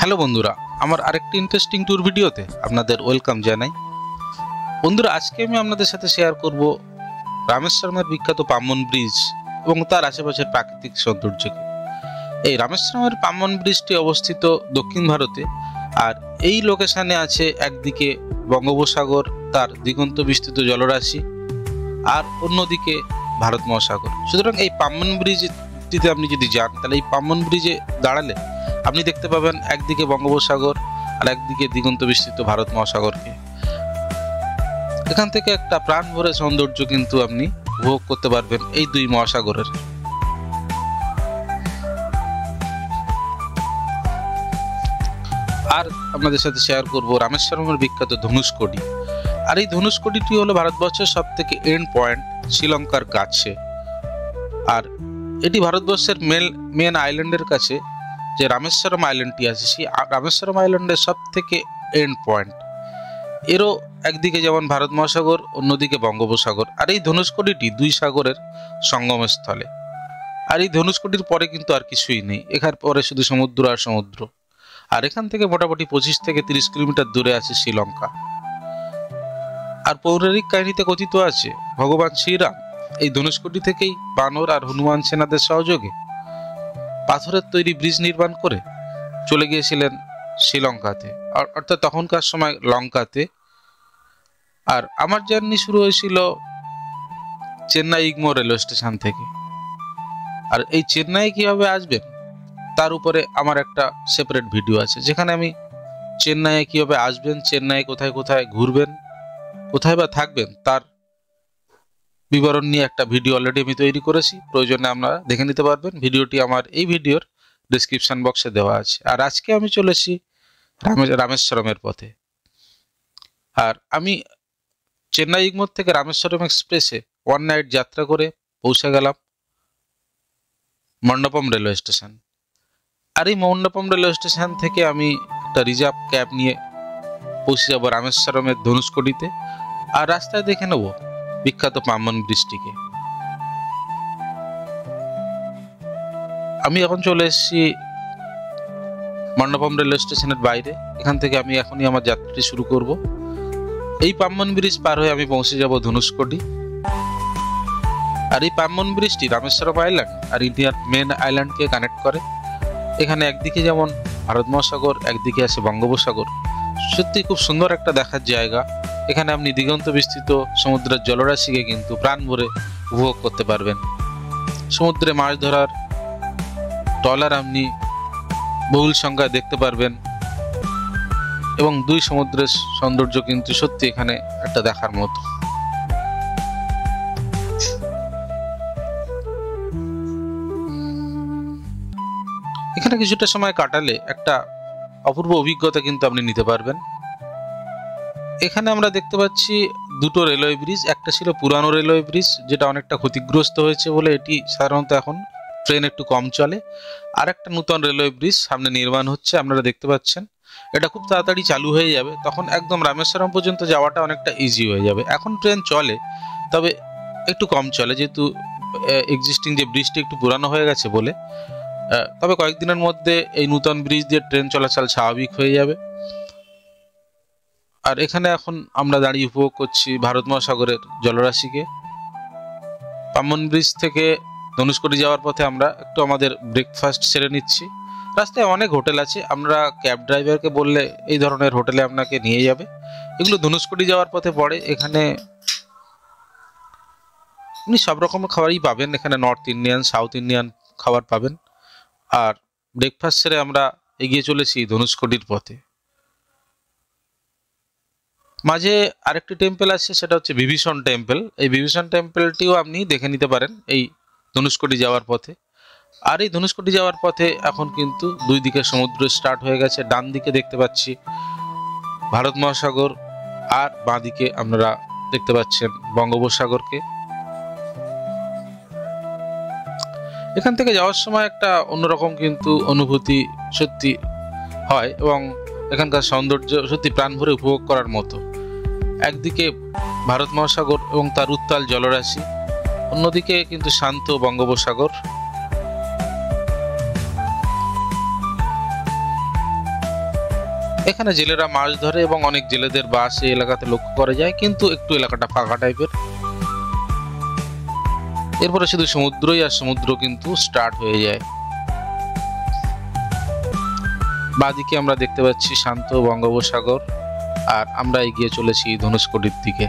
Hello বন্ধুরা, আমার আরেকটি ইন্টারেস্টিং ট্যুর ভিডিওতে আপনাদের ওয়েলকাম জানাই। বন্ধুরা, আজকে আমি আপনাদের সাথে শেয়ার করব রামেশ্বরমের বিখ্যাত পাম্বন ব্রিজ এবং তার আশেপাশের প্রাকৃতিক সৌন্দর্যকে। এই রামেশ্বরমের পাম্বন ব্রিজটি অবস্থিত দক্ষিণ ভারতে, আর এই লোকেশনে আছে একদিকে বঙ্গোপসাগর, তার দিগন্ত বিস্তৃত জলরাশি, আর অন্যদিকে ভারত মহাসাগর। সুতরাং এই পাম্বন ব্রিজটিতে আপনি যদি যান, তাহলে এই পাম্বন ব্রিজে দাঁড়ালে আপনি দেখতে পাবেন একদিকে বঙ্গোপসাগর আর একদিকে দিগন্ত বিস্তৃত ভারত মহাসাগরকে। এখান থেকে একটা প্রাণ ভরে সৌন্দর্য কিন্তু আপনি উপভোগ করতে পারবেন এই দুই মহাসাগরের। আর আপনাদের সাথে শেয়ার করব রামেশ্বরমের বিখ্যাত ধনুষকোটি। আর এই ধনুষকোটিটি হলো ভারতবর্ষের সব থেকে এন্ড পয়েন্ট, শ্রীলঙ্কার কাছে। আর এটি ভারতবর্ষের মেন আইল্যান্ডের কাছে যে রামেশ্বরম আইল্যান্ডটি আছে, সেই রামেশ্বরম আইল্যান্ডের সব থেকে এন্ড পয়েন্ট। এরও একদিকে যেমন ভারত মহাসাগর, অন্যদিকে বঙ্গোপসাগর। আর এই ধনুষকোটিটি দুই সাগরের সঙ্গমস্থলে। আর এই ধনুষকোটির পরে কিন্তু আর কিছুই নেই, এখান পরে শুধু সমুদ্র আর সমুদ্র। আর এখান থেকে মোটামুটি 25 থেকে 30 কিলোমিটার দূরে আছে শ্রীলঙ্কা। আর পৌরাণিক কাহিনীতে কথিত আছে ভগবান শ্রীরাম এই ধনুষকোটি থেকেই বানর আর হনুমান সেনাদের সহযোগে পাথরের তৈরি ব্রিজ নির্মাণ করে চলে গিয়েছিলেন শ্রীলঙ্কাতে, অর্থাৎ তখনকার সময় লঙ্কাতে। আর আমার জার্নি শুরু হয়েছিল চেন্নাই ইগমোর রেলওয়ে স্টেশন থেকে। আর এই চেন্নাই কিভাবে আসবেন তার উপরে আমার একটা সেপারেট ভিডিও আছে, যেখানে আমি চেন্নাইয়ে কিভাবে আসবেন, চেন্নাই কোথায় কোথায় ঘুরবেন, কোথায় বা থাকবেন, তার বিবরণ নিয়ে একটা ভিডিও অলরেডি আমি তৈরি করেছি। প্রয়োজনে আপনারা দেখে নিতে পারবেন। ভিডিওটি আমার এই ভিডিওর ডিসক্রিপশন বক্সে দেওয়া আছে। আর আজকে আমি চলেছি রামেশ্বরমের পথে। আর আমি চেন্নাই ইগমোর থেকে রামেশ্বরম এক্সপ্রেসে ওয়ান নাইট যাত্রা করে পৌঁছে গেলাম মণ্ডপম রেলওয়ে স্টেশন। আর এই মণ্ডপম রেলওয়ে স্টেশন থেকে আমি একটা রিজার্ভ ক্যাব নিয়ে পৌঁছে যাব রামেশ্বরমের ধনুষকোটিতে। আর রাস্তায় দেখে নেব বিখ্যাত পাম্বন ব্রিজটিকে। আমি এখন চলে এসেছি মণ্ডপম রেলওয়ে স্টেশনের বাইরে। এখান থেকে আমি এখনই আমার যাত্রাটি শুরু করব। এই পাম্বন ব্রিজ পার হয়ে আমি পৌঁছে যাব ধনুষকোটি। আর এই পাম্বন ব্রিজটি রামেশ্বরম আইল্যান্ড আর ইন্ডিয়ার মেন আইল্যান্ডকে কানেক্ট করে। এখানে একদিকে যেমন ভারত মহাসাগর, একদিকে আছে বঙ্গোপসাগর। সত্যি খুব সুন্দর একটা দেখার জায়গা। এখানে আপনি দিগন্ত বিস্তৃত সমুদ্রের জলরাশিকে কিন্তু প্রাণ ভরে উপভোগ করতে পারবেন। সমুদ্রে মাছ ধরার ট্রলার আপনি বহুল সংখ্যায় দেখতে পারবেন, এবং দুই সমুদ্রের সৌন্দর্য কিন্তু সত্যি এখানে একটা দেখার মতো। এখানে কিছুটা সময় কাটালে একটা অপূর্ব অভিজ্ঞতা কিন্তু আপনি নিতে পারবেন। এখানে আমরা দেখতে পাচ্ছি দুটো রেলওয়ে ব্রিজ। একটা ছিল পুরানো রেলওয়ে ব্রিজ, যেটা অনেকটা ক্ষতিগ্রস্ত হয়েছে বলে এটি সাধারণত এখন ট্রেন একটু কম চলে। আর একটা নতুন রেলওয়ে ব্রিজ সামনে নির্মাণ হচ্ছে, আপনারা দেখতে পাচ্ছেন। এটা খুব তাড়াতাড়ি চালু হয়ে যাবে, তখন একদম রামেশ্বরম পর্যন্ত যাওয়াটা অনেকটা ইজি হয়ে যাবে। এখন ট্রেন চলে, তবে একটু কম চলে, যেহেতু এক্সিস্টিং যে ব্রিজটি একটু পুরানো হয়ে গেছে বলে। তবে কয়েকদিনের মধ্যে এই নতুন ব্রিজ দিয়ে ট্রেন চলাচল স্বাভাবিক হয়ে যাবে। আর এখানে এখন আমরা দাঁড়িয়ে উপভোগ করছি ভারত মহাসাগরের জলরাশিকে। পাম্বন ব্রিজ থেকে ধনুষকোটি যাওয়ার পথে আমরা একটু আমাদের ব্রেকফাস্ট সেরে নিচ্ছি। রাস্তায় অনেক হোটেল আছে, আমরা ক্যাব ড্রাইভারকে বললে এই ধরনের হোটেলে আপনাকে নিয়ে যাবে। এগুলো ধনুষকোটি যাওয়ার পথে পড়ে। এখানে আপনি সব রকমের খাবারই পাবেন। এখানে নর্থ ইন্ডিয়ান, সাউথ ইন্ডিয়ান খাবার পাবেন। আর ব্রেকফাস্ট সেরে আমরা এগিয়ে চলেছি ধনুষকোটির পথে। মাঝে আরেকটি টেম্পল আছে, সেটা হচ্ছে বিভীষণ টেম্পল। এই বিভীষণ টেম্পলটিও আপনি দেখে নিতে পারেন এই ধনুষকোটি যাওয়ার পথে। আর এই ধনুষকোটি যাওয়ার পথে এখন কিন্তু দুই দিকে সমুদ্র স্টার্ট হয়ে গেছে। ডান দিকে দেখতে পাচ্ছি ভারত মহাসাগর, আর বাঁ দিকে আপনারা দেখতে পাচ্ছেন বঙ্গোপসাগরকে। এখান থেকে যাওয়ার সময় একটা অন্যরকম কিন্তু অনুভূতি সত্যি হয়, এবং এখানকার সৌন্দর্য সত্যি প্রাণ ভরে উপভোগ করার মতো। একদিকে ভারত মহাসাগর এবং তার উত্তাল জলরাশি, অন্যদিকে কিন্তু শান্ত বঙ্গোপসাগর। এখানে জেলেরা মাছ ধরে এবং অনেক জেলেদের বাস এই এলাকাতে লক্ষ্য করা যায়, কিন্তু একটু এলাকাটা ফাঁকা টাইপের। এরপরে শুধু সমুদ্রই আর সমুদ্র কিন্তু স্টার্ট হয়ে যায়। বাঁদিকে আমরা দেখতে পাচ্ছি শান্ত বঙ্গোপসাগর, আর আমরা এগিয়ে চলেছি ধনুষ্কটির দিকে।